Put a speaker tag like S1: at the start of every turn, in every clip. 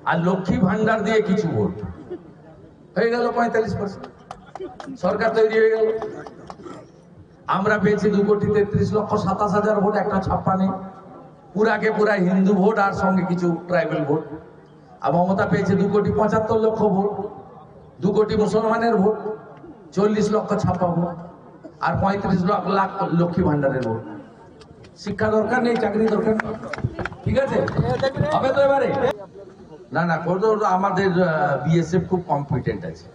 S1: আর লক্ষ্মী ভান্ডার দিয়ে কিছু ভোট হয়ে গেল 45%। সরকার তৈরি হয়ে গেল। আমরা পেয়েছি 2,33,27,000 ভোট, একটা ছাপ্পা নেই। পুরাকে পুরা হিন্দু ভোট আর সঙ্গে কিছু ট্রাইবেল ভোট। আর মমতা পেয়েছে 2,75,00,000 ভোট, 2 কোটি মুসলমানের ভোট, 40 লক্ষ ছাপ্পা ভোট আর 35 লাখ লক্ষ্মী ভান্ডারের ভোট। শিক্ষা দরকার নেই, চাকরি দরকার নেই, ঠিক আছে? হবে তো এবারে? না না, আমাদের বিএসএফ খুব কম্পিটেন্ট আছে।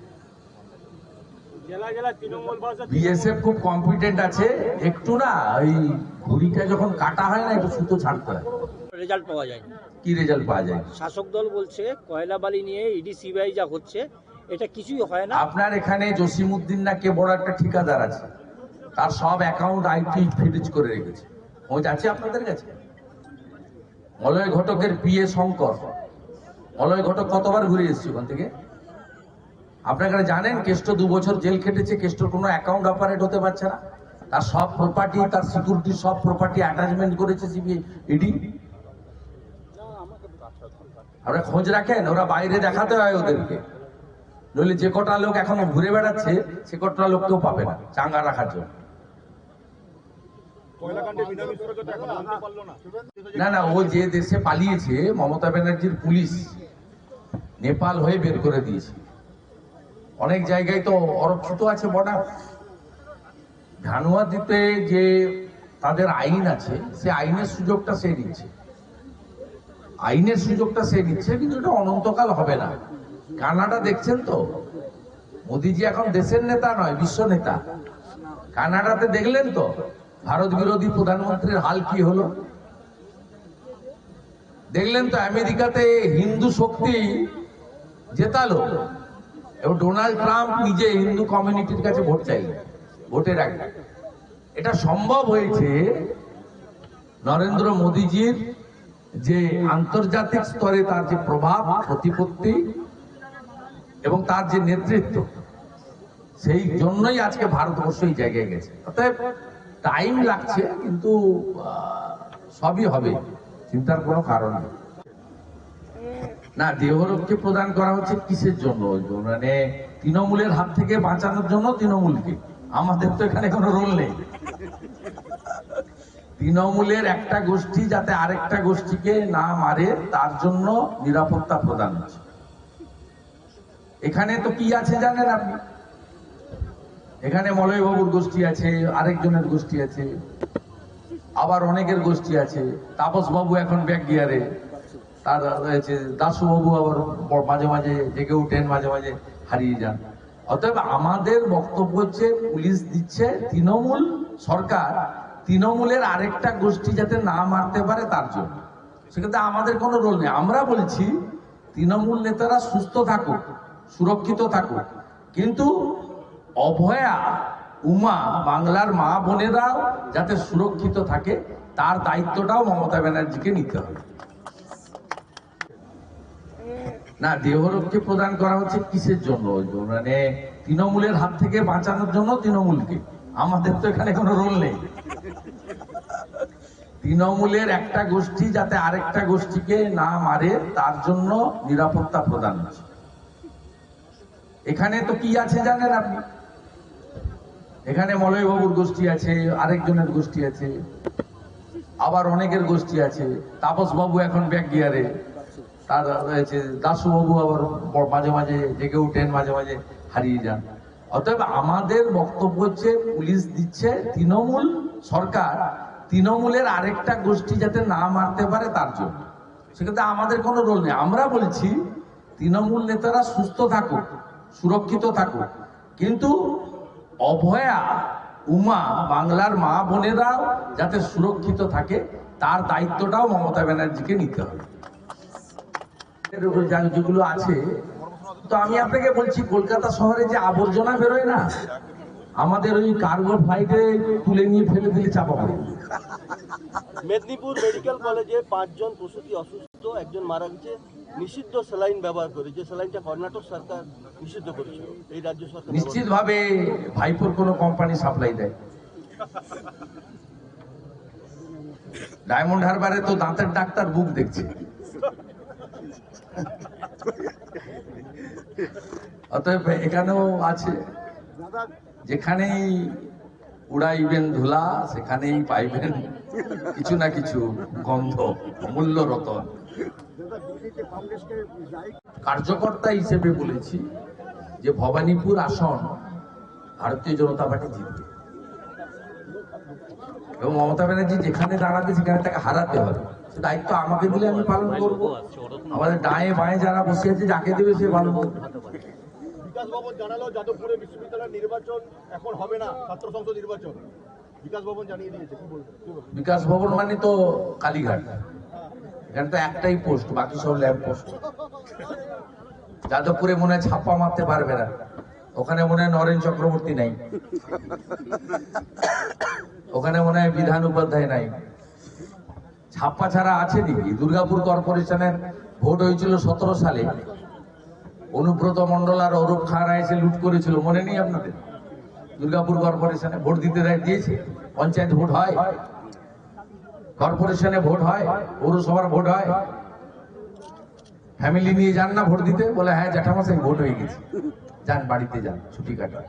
S1: বিএসএফ খুব কম্পিটেন্ট আছে। একটু না ওই ঘুড়িটা যখন কাটা হয় না, একটু সুতো ছাড়তে হয়।
S2: রেজাল্ট পাওয়া যায়।
S1: কি রেজাল্ট পাওয়া যায়?
S2: শাসক দল বলছে কয়লা বালি নিয়ে ইডি সিবিআই যা হচ্ছে এটা কিছুই হয় না।
S1: আপনার এখানে জসিমউদ্দিন না কে বড় একটা ঠিকাদার আছে, তার সব অ্যাকাউন্ট আইটি ফ্রিজ করে রেখেছে। খোঁজ আছে আপনাদের কাছে? মলয় ঘটকের পিএ শঙ্কর, মলয় ঘটক কতবার ঘুরে এসেছে ওখান থেকে? আপনারা জানেন কেষ্ট 2 বছর জেল খেটেছে, কেষ্টর কোনো অ্যাকাউন্ট অপারেট হতে পারছে না। তার সব প্রপার্টি, তার সিকিউরিটি সব প্রপার্টি অ্যাটাচমেন্ট করেছে সিবিআই ইডি। আমরা খোঁজ রাখেন, ওরা বাইরে দেখাতে হয় ওদেরকে, নইলে যে কটা লোক এখনো ঘুরে বেড়াচ্ছে সে কটা লোককেও পাবে না চাঙ্গা রাখার জন্য। না না, ও যে দেশে পালিয়েছে মমতা ব্যানার্জির পুলিশ নেপাল হয়ে বের করে দিয়েছে। অনেক জায়গায় তো অরক্ষিত আছে বর্ডার। ধানুয়াদিতে যে তাদের আইন আছে, সে আইনের সুযোগটা সে নিচ্ছে, আইনের সুযোগটা সে নিচ্ছে, কিন্তু এটা অনন্তকাল হবে না। কানাডা দেখছেন তো, মোদিজি এখন দেশের নেতা নয়, বিশ্ব নেতা। কানাডাতে দেখলেন তো ভারত বিরোধী প্রধানমন্ত্রীর হাল কি হলো? দেখলেন তো আমেরিকাতে হিন্দু শক্তি জেতালো এবং ডোনাল্ড ট্রাম্প নিজে হিন্দু কমিউনিটির কাছে ভোট চাইলেন ভোটের আগে। এটা সম্ভব হয়েছে নরেন্দ্র মোদীজির যে আন্তর্জাতিক স্তরে তার যে প্রভাব, প্রতিপত্তি এবং তার যে নেতৃত্ব, সেই জন্যই আজকে ভারতবর্ষ এই জায়গায় গেছে। অতএব টাইম লাগছে, কিন্তু সবই হবে, চিন্তার কোনো কারণ নেই। না, দেহরক্ষী প্রদান করা হচ্ছে কিসের জন্য? মানে তৃণমূলের হাত থেকে বাঁচানোর জন্য তৃণমূলকে। আমাদের তো এখানে কোনো রোল নেই। তৃণমূলের একটা গোষ্ঠী যাতে আরেকটা গোষ্ঠীকে না মারে তার জন্য নিরাপত্তা প্রদান হচ্ছে। এখানে তো কি আছে জানেন আপনি? এখানে মলয়বাবুর গোষ্ঠী আছে, আরেকজনের গোষ্ঠী আছে, আবার অনেকের গোষ্ঠী আছে। তাপসবাবু এখন ব্যাক গিয়ারে, তার রয়েছে দাসুবাবু আবার মাঝে মাঝে জেগে উঠেন, মাঝে মাঝে হারিয়ে যান। অতএব আমাদের বক্তব্য হচ্ছে পুলিশ দিচ্ছে, তৃণমূল সরকার তৃণমূলের আরেকটা গোষ্ঠী যাতে না মারতে পারে তার জন্য। সেক্ষেত্রে আমাদের কোনো রোল নেই। আমরা বলছি তৃণমূল নেতারা সুস্থ থাকুক, সুরক্ষিত থাকুক, কিন্তু অভয়া, উমা, বাংলার মা বোনেরাও যাতে সুরক্ষিত থাকে তার দায়িত্বটাও মমতা ব্যানার্জিকে নিতে হবে। না, দেহরক্ষী প্রদান করা হচ্ছে কিসের জন্য? মানে তৃণমূলের হাত থেকে বাঁচানোর জন্য তৃণমূলকে। আমাদের তো এখানে কোনো রোল নেই। তৃণমূলের একটা গোষ্ঠী যাতে আরেকটা গোষ্ঠীকে না মারে তার জন্য নিরাপত্তা প্রদান হচ্ছে। এখানে তো কি আছে জানেন আপনি? এখানে মলয়বাবুর গোষ্ঠী আছে, আরেকজনের গোষ্ঠী আছে, আবার অনেকের গোষ্ঠী আছে। তাপসবাবু এখন ব্যাক গিয়ারে, তার রয়েছে দাসুবাবু আবার মাঝে মাঝে জেগে উঠেন, মাঝে মাঝে হারিয়ে যান। অতএব আমাদের বক্তব্য হচ্ছে পুলিশ দিচ্ছে, তৃণমূল সরকার তৃণমূলের আরেকটা গোষ্ঠী যাতে না মারতে পারে তার জন্য। সেক্ষেত্রে আমাদের কোনো রোল নেই। আমরা বলছি তৃণমূল নেতারা সুস্থ থাকুক, সুরক্ষিত থাকুক, কিন্তু অভয়া, উমা, বাংলার মা বোনেরাও যাতে সুরক্ষিত থাকে তার দায়িত্বটাও মমতা ব্যানার্জিকে নিতে হবে। যেগুলো আছে, তো আমি আপনাকে বলছি কলকাতা শহরে যে আবর্জনা বেরোয় না, আমাদের ওই কার্গো ফ্লাইটে তুলে নিয়ে ফেলে দিলে চাপা পড়ে।
S3: মেদিনীপুর মেডিকেল কলেজে 5 জন প্রসূতি অসুস্থ, একজন মারা গেছে নিষিদ্ধ স্যালাইন ব্যবহার করে, যে স্যালাইনটা কর্ণাটক সরকার নিষিদ্ধ করেছিল, এই রাজ্য সরকার
S1: নিশ্চিতভাবে ভাইপোর কোনো কোম্পানি সাপ্লাই দেয়। ডায়মন্ড হারবারে তো দাঁতের ডাক্তার বুক দেখছে, অতএব এখানেও আছে, যেখানেই উড়াইবেন ধুলা সেখানেই পাইবেন কিছু না কিছু গন্ধ, মূল্য রতন। কার্যকর্তা হিসেবে বলেছি যে ভবানীপুর আসন ভারতীয় জনতা পার্টি জিতবে এবং মমতা ব্যানার্জি যেখানে দাঁড়াবে সেখানে তাকে হারাতে হবে। সে দায়িত্ব আমাকে দিলে আমি পালন করব, আমাদের ডায়ে বাঁয়ে যারা বসে আছে যাকে দেবে সে পালন করবে।
S3: বিকাশ ভবন জানালো যাদবপুরে বিশ্ববিদ্যালয়ের নির্বাচন এখন হবে না, ছাত্র সংসদ নির্বাচন বিকাশ ভবন জানিয়ে দিয়েছে, কি বলবেন?
S1: বিকাশ ভবন মানে তো কালীঘাট, এখানে তো একটাই পোস্ট, বাকি সব ল্যাম্প পোস্ট। যাদবপুরে মনে হয় ছাপ্পা মারতে পারবে না, ওখানে মনে হয় নরেন চক্রবর্তী নাই, ওখানে মনে হয় বিধান উপাধ্যায় নাই। ছাপ্পা ছাড়া আছে নাকি? দুর্গাপুর কর্পোরেশনের ভোট হয়েছিল 17 সালে, অনুব্রত মন্ডল আর অরূপ খাঁরা এসে লুট করেছিল, মনে নেই আপনাদের? দুর্গাপুর কর্পোরেশনে ভোট দিতে দিয়েছে, পঞ্চায়েত ভোট হয়, কর্পোরেশনে ভোট হয়, পৌরসভার ভোট হয়। ফ্যামিলি নিয়ে যান না ভোট দিতে? বলে হ্যাঁ জ্যাঠামশাই ভোট হয়ে গেছে, যান বাড়িতে যান, ছুটি কাটান।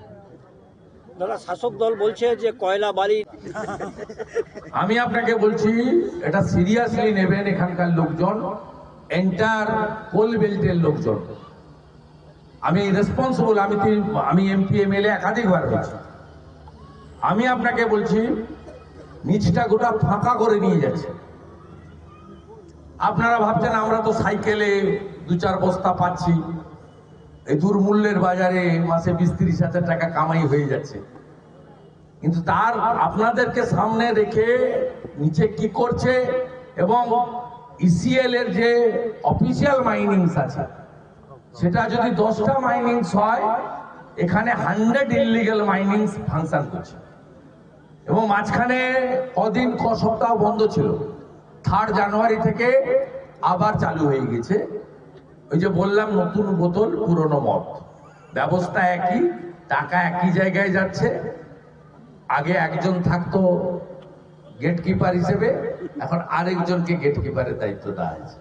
S2: দাদা, শাসক দল বলছে যে কয়লা বালি।
S1: আমি আপনাকে বলছি এটা সিরিয়াসলি নেবেন এখানকার লোকজন, এন্টার কোল বেল্টের লোকজন। আমি রেসপন্সিবল, আমি এমপি এমএলএ একাধিকবার হয়েছি। আমি আপনাকে বলছি নিচটা গোটা ফাঁকা করে নিয়ে যাচ্ছে। আপনারা ভাবছেন আমরা তো সাইকেলে 2-4 বস্তা পাচ্ছি, এই দুর্মূল্যের বাজারে মাসে 20-30 হাজার টাকা কামাই হয়ে যাচ্ছে, কিন্তু তার আপনাদেরকে সামনে রেখে নিচে কি করছে এবং ইসিএল এর যে অফিসিয়াল মাইনিংস আছে সেটা যদি 10টা মাইনিংস হয়, এখানে 100 ইলিগাল মাইনিংস ফাংশন করছে। এবং মাঝখানে ক সপ্তাহ বন্ধ ছিল, 3 জানুয়ারি থেকে আবার চালু হয়ে গেছে। ওই যে বললাম নতুন বোতল পুরনো মদ, ব্যবস্থা একই, টাকা একই জায়গায় যাচ্ছে। আগে একজন থাকতো গেটকিপার হিসেবে, এখন আরেকজনকে গেটকিপারের দায়িত্ব দেওয়া হয়েছে।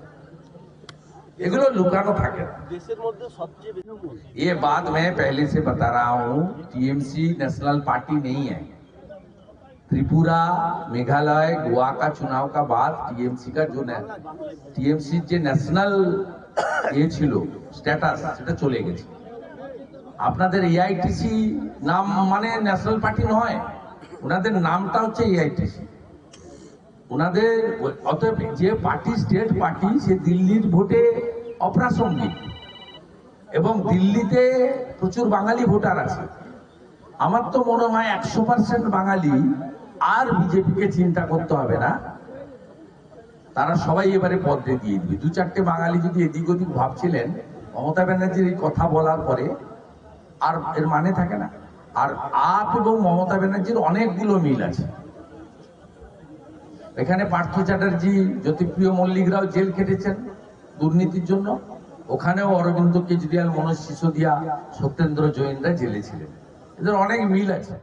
S1: এগুলো লুকানো থাকে না।
S3: দেশের মধ্যে সবচেয়ে বেশি
S1: ये बात मैं पहले से बता रहा हूँ, टीएमसी नेशनल पार्टी नहीं है। त्रिपुरा, मेघालय, गोवा का चुनाव का बाद टीएमसी का जो टीएमसी যে ন্যাশনাল ছিল স্ট্যাটাস সেটা চলে গেছে। আপনাদের এআইটিসি নাম মানে ন্যাশনাল পার্টি নয়, ওনাদের নামটা হচ্ছে এআইটিসি। ওনাদের অতএব যে পার্টি স্টেট পার্টি, সে দিল্লির ভোটে অপ্রাসঙ্গিক এবং দিল্লিতে প্রচুর বাঙালি ভোটার আছে। আমার তো মনে হয় 100% বাঙালি আর বিজেপিকে চিন্তা করতে হবে না, তারা সবাই এবারে পদে দিয়ে দিবে। 2-4টে বাঙালি যদি এদিক ওদিক ভাবছিলেন, মমতা ব্যানার্জির এই কথা বলার পরে আর এর মানে থাকে না। আর আপ এবং মমতা ব্যানার্জির অনেকগুলো মিল আছে। এখানে পার্থ চ্যাটার্জি, জ্যোতিপ্রিয় মল্লিকরাও জেল খেটেছেন দুর্নীতির জন্য, ওখানেও অরবিন্দ কেজরিওয়াল, মনোজ সিসোদিয়া, সত্যেন্দ্র জৈনরা জেলে ছিলেন। এদের অনেক মিল আছে।